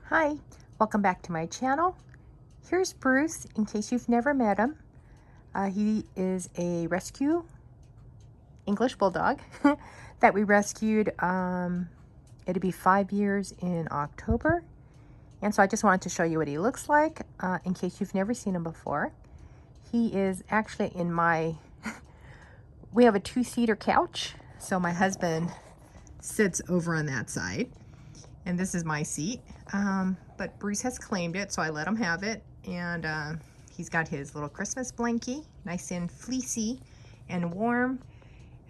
Hi, welcome back to my channel. Here's Bruce, in case you've never met him. He is a rescue English Bulldog that we rescued. It'll be 5 years in October. And so I just wanted to show you what he looks like in case you've never seen him before. He is actually in my, we have a 2-seater couch. So my husband sits over on that side. And this is my seat, but Bruce has claimed it, so I let him have it. And he's got his little Christmas blankie, nice and fleecy and warm.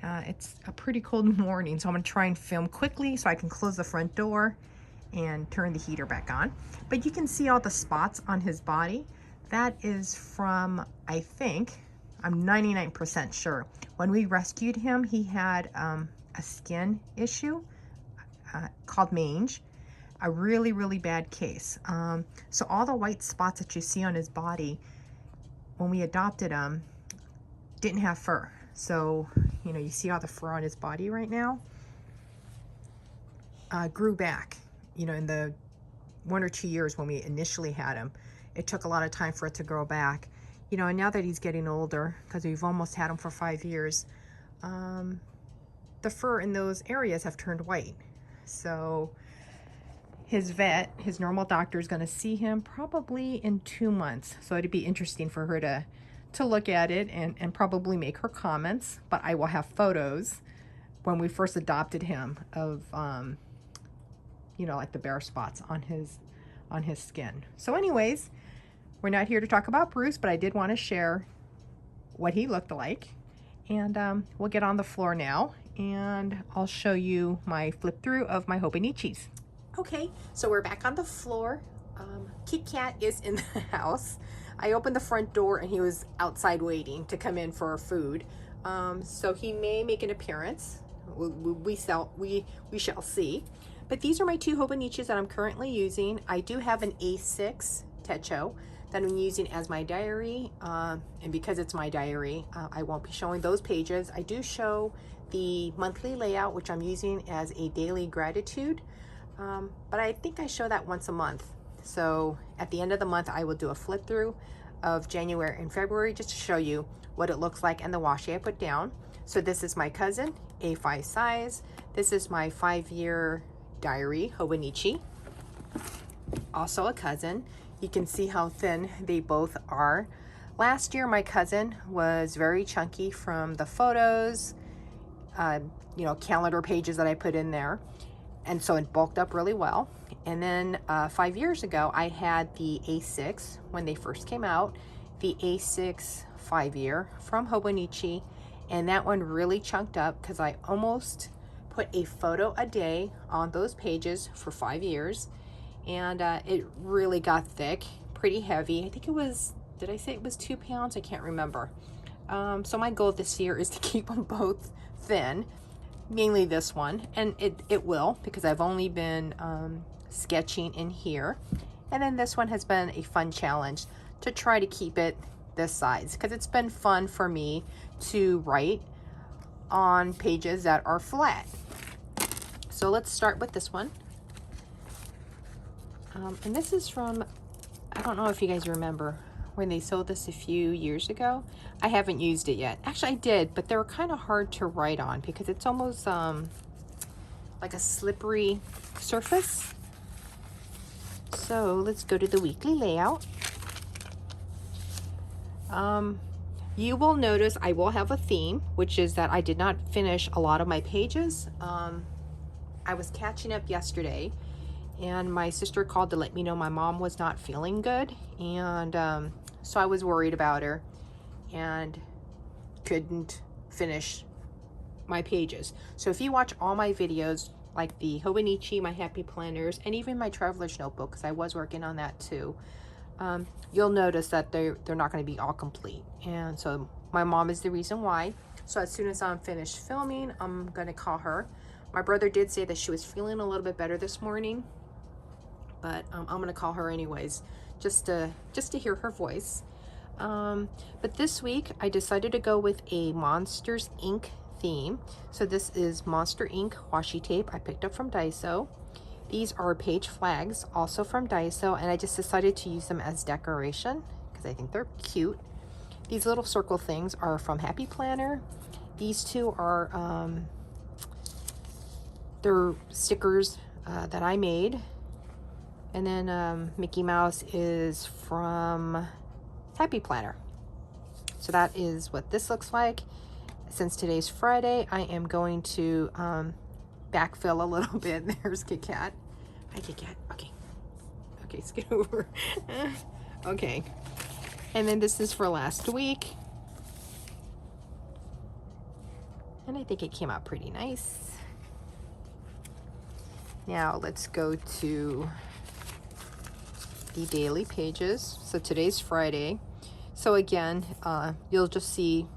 It's a pretty cold morning, so I'm gonna try and film quickly so I can close the front door and turn the heater back on. But you can see all the spots on his body. That is from, I think, I'm 99% sure, when we rescued him, he had a skin issue called mange, a really, really bad case. So all the white spots that you see on his body when we adopted him didn't have fur. So, you know, you see all the fur on his body right now grew back, you know, in the 1 or 2 years when we initially had him. It took a lot of time for it to grow back, you know, and now that he's getting older, because we've almost had him for 5 years, the fur in those areas have turned white. So his vet, his normal doctor, is going to see him probably in 2 months. So it'd be interesting for her to look at it and probably make her comments. But I will have photos when we first adopted him of, you know, like the bare spots on his skin. So anyways, we're not here to talk about Bruce, but I did want to share what he looked like. And we'll get on the floor now, and I'll show you my flip through of my Hobonichis. Okay, so we're back on the floor. Kit Kat is in the house. I opened the front door and he was outside waiting to come in for food. So he may make an appearance. We shall see. But these are my 2 Hobonichis that I'm currently using. I do have an A6 Techo that I'm using as my diary, and because it's my diary, I won't be showing those pages. I do show the monthly layout, which I'm using as a daily gratitude, but I think I show that once a month. So at the end of the month, I will do a flip through of January and February just to show you what it looks like and the washi I put down. So this is my cousin, A5 size. This is my 5-year diary Hobonichi, also a cousin. You can see how thin they both are. Last year, my cousin was very chunky from the photos, you know, calendar pages that I put in there. And so it bulked up really well. And then 5 years ago, I had the A6 when they first came out, the A6 5-year from Hobonichi. And that one really chunked up because I almost put a photo a day on those pages for 5 years. And it really got thick, pretty heavy. I think it was, did I say it was 2 pounds? I can't remember. So my goal this year is to keep them both thin, mainly this one. And it will, because I've only been sketching in here. And then this one has been a fun challenge to try to keep it this size, because it's been fun for me to write on pages that are flat. So let's start with this one. And this is from, I don't know if you guys remember when they sold this a few years ago. I haven't used it yet. Actually, I did, but they were kind of hard to write on because it's almost like a slippery surface. So let's go to the weekly layout. You will notice I will have a theme, which is that I did not finish a lot of my pages. I was catching up yesterday, and my sister called to let me know my mom was not feeling good, and so I was worried about her and couldn't finish my pages. So if you watch all my videos, like the Hobonichi, my happy planners, and even my traveler's notebook, because I was working on that too, you'll notice that they're not going to be all complete. And so my mom is the reason why. So as soon as I'm finished filming, I'm going to call her. My brother did say that she was feeling a little bit better this morning, but I'm going to call her anyways, just to hear her voice. But this week I decided to go with a Monsters Inc. theme. So this is Monster Inc. washi tape I picked up from Daiso. These are page flags, also from Daiso, and I just decided to use them as decoration because I think they're cute. These little circle things are from Happy Planner. These two are they're stickers that I made. And then Mickey Mouse is from Happy Planner. So that is what this looks like. Since today's Friday, I am going to backfill a little bit. There's Kit Kat. Hi, Kit Kat. Okay. Okay, scoot over. Okay. And then this is for last week. And I think it came out pretty nice. Now let's go to the daily pages. So today's Friday. So again, you'll just see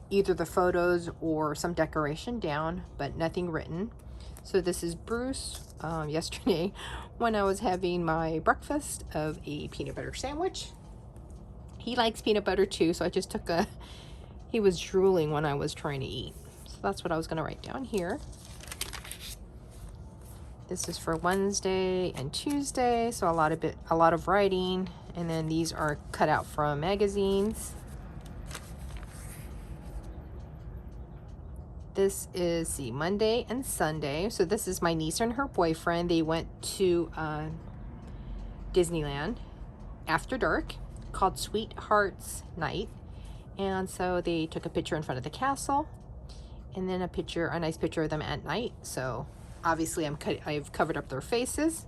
either the photos or some decoration down, but nothing written. So this is Bruce. Yesterday when I was having my breakfast of a peanut butter sandwich. He likes peanut butter too, so I just took he was drooling when I was trying to eat. So that's what I was gonna write down here. This is for Wednesday and Tuesday, so a lot of writing. And then these are cut out from magazines. This is the Monday and Sunday. So this is my niece and her boyfriend. They went to Disneyland after dark, called Sweethearts Night. And so they took a picture in front of the castle, and then a nice picture of them at night. So obviously I've covered up their faces.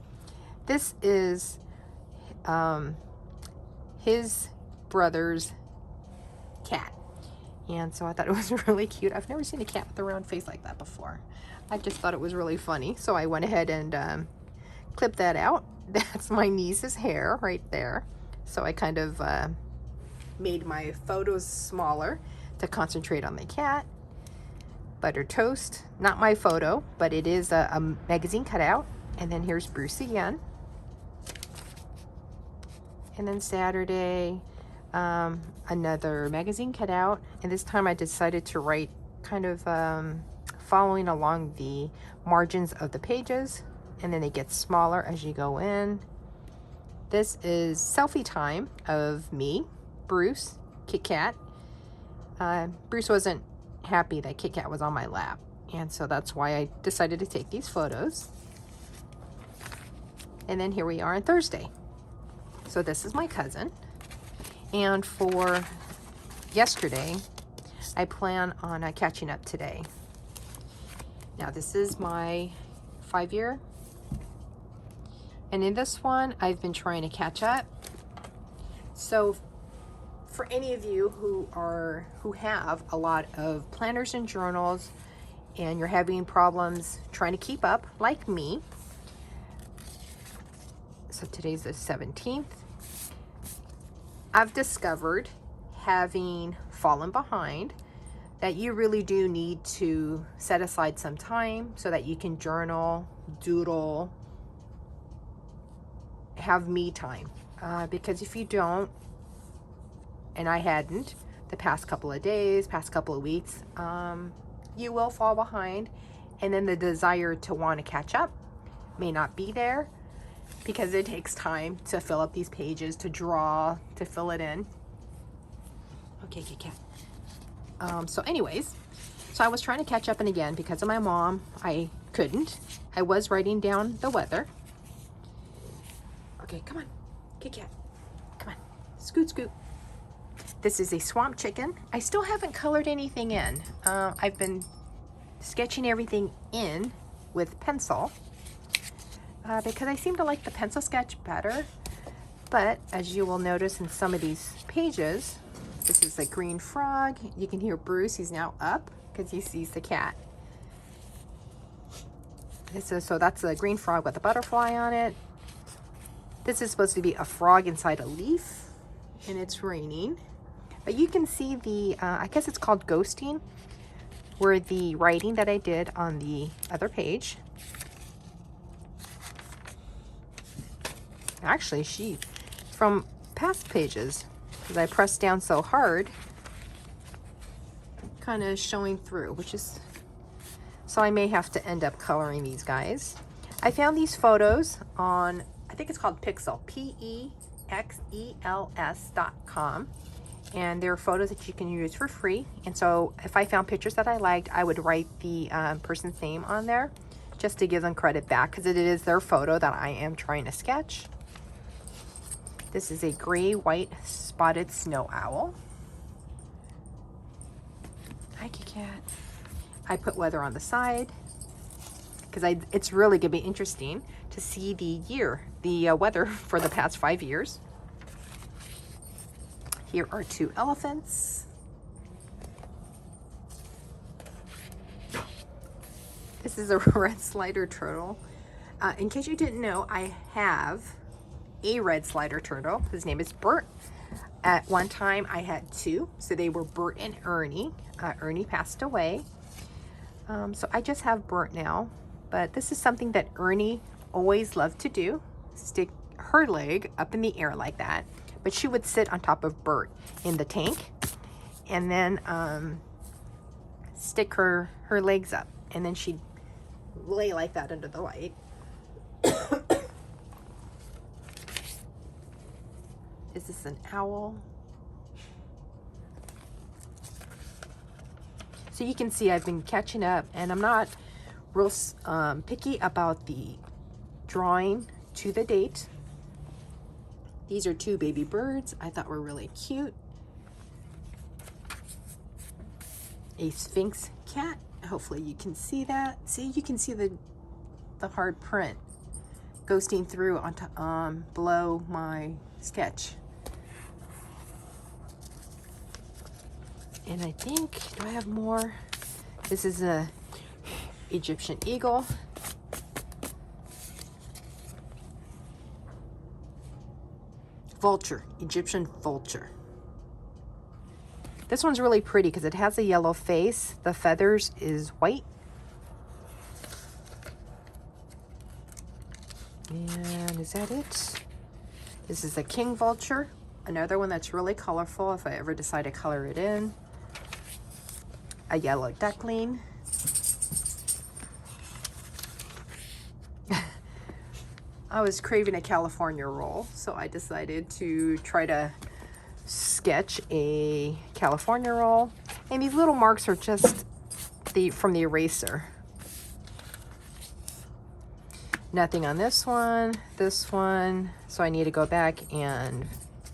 This is his brother's cat. And so I thought it was really cute. I've never seen a cat with a round face like that before. I just thought it was really funny. So I went ahead and clipped that out. That's my niece's hair right there. So I kind of made my photos smaller to concentrate on the cat. Buttered toast, not my photo, but it is a magazine cutout. And then here's Bruce again. And then Saturday, another magazine cutout, and this time I decided to write kind of following along the margins of the pages, and then it gets smaller as you go in. This is selfie time of me, Bruce, Kit Kat. Bruce wasn't happy that Kit Kat was on my lap, and so that's why I decided to take these photos. And then here we are on Thursday. So this is my cousin. And for yesterday, I plan on catching up today. Now this is my 5-year. And in this one, I've been trying to catch up. So for any of you who have a lot of planners and journals and you're having problems trying to keep up, like me. So today's the 17th. I've discovered, having fallen behind, that you really do need to set aside some time so that you can journal, doodle, have me time. Because if you don't, and I hadn't the past couple of days, past couple of weeks, you will fall behind, and then the desire to want to catch up may not be there, because it takes time to fill up these pages, to draw, to fill it in. Okay, Kit Kat. So anyways, so I was trying to catch up, and again, because of my mom, I couldn't. I was writing down the weather. Okay, come on, Kit Kat. Come on, scoot, scoot. This is a swamp chicken. I still haven't colored anything in. I've been sketching everything in with pencil. Because I seem to like the pencil sketch better. But as you will notice in some of these pages, this is a green frog. You can hear Bruce, he's now up because he sees the cat. So that's a green frog with a butterfly on it. This is supposed to be a frog inside a leaf, and it's raining. But you can see the, I guess it's called ghosting, where the writing that I did on the other page. Actually, from past pages, because I pressed down so hard, kind of showing through, which is, so I may have to end up coloring these guys. I found these photos on, I think it's called Pexels, Pexels.com. And there are photos that you can use for free. And so if I found pictures that I liked, I would write the person's name on there just to give them credit back, because it is their photo that I am trying to sketch. This is a gray, white, spotted snow owl. Hi, Cat. I put weather on the side because it's really going to be interesting to see the weather for the past 5 years. Here are 2 elephants. This is a red slider turtle. In case you didn't know, I have a red slider turtle. His name is Bert. At one time I had 2, so they were Bert and Ernie. Ernie passed away. So I just have Bert now, but this is something that Ernie always loved to do, stick her leg up in the air like that, but she would sit on top of Bert in the tank and then stick her legs up, and then she'd lay like that under the light. Is this an owl? So you can see I've been catching up, and I'm not real picky about the drawing to the date. These are 2 baby birds I thought were really cute. A Sphinx cat. Hopefully you can see that. See, you can see the hard print ghosting through on below my sketch. And I think, do I have more? This is a Egyptian eagle. Vulture, Egyptian vulture. This one's really pretty because it has a yellow face. The feathers is white. And is that it? This is a king vulture. Another one that's really colorful if I ever decide to color it in. A yellow duckling. I was craving a California roll, so I decided to try to sketch a California roll. And these little marks are just from the eraser. Nothing on this one, so I need to go back and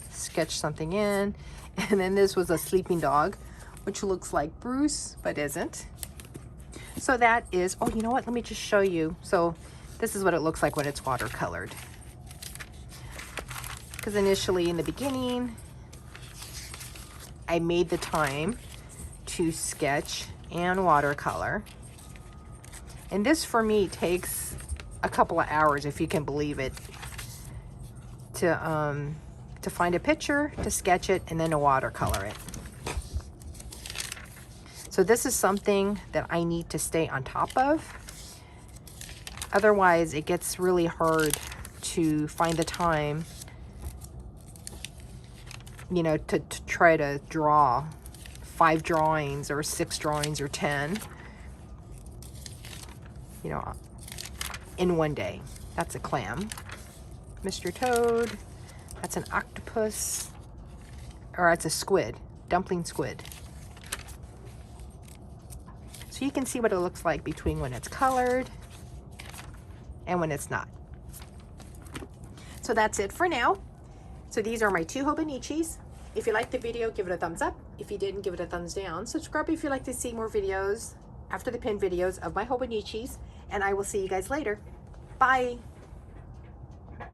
sketch something in. And then this was a sleeping dog, which looks like Bruce, but isn't. So that is, oh, you know what? Let me just show you. So this is what it looks like when it's watercolored. Because initially in the beginning, I made the time to sketch and watercolor. And this for me takes a couple of hours, if you can believe it, to find a picture, to sketch it, and then to watercolor it. So this is something that I need to stay on top of. Otherwise, it gets really hard to find the time, you know, to try to draw 5 drawings or 6 drawings or 10, you know, in one day. That's a clam. Mr. Toad. That's an octopus. Or it's a squid. Dumpling squid. So you can see what it looks like between when it's colored and when it's not. So that's it for now. So these are my 2 Hobonichis. If you liked the video, give it a thumbs up. If you didn't, give it a thumbs down. Subscribe if you'd like to see more videos after the pin videos of my Hobonichis. And I will see you guys later. Bye.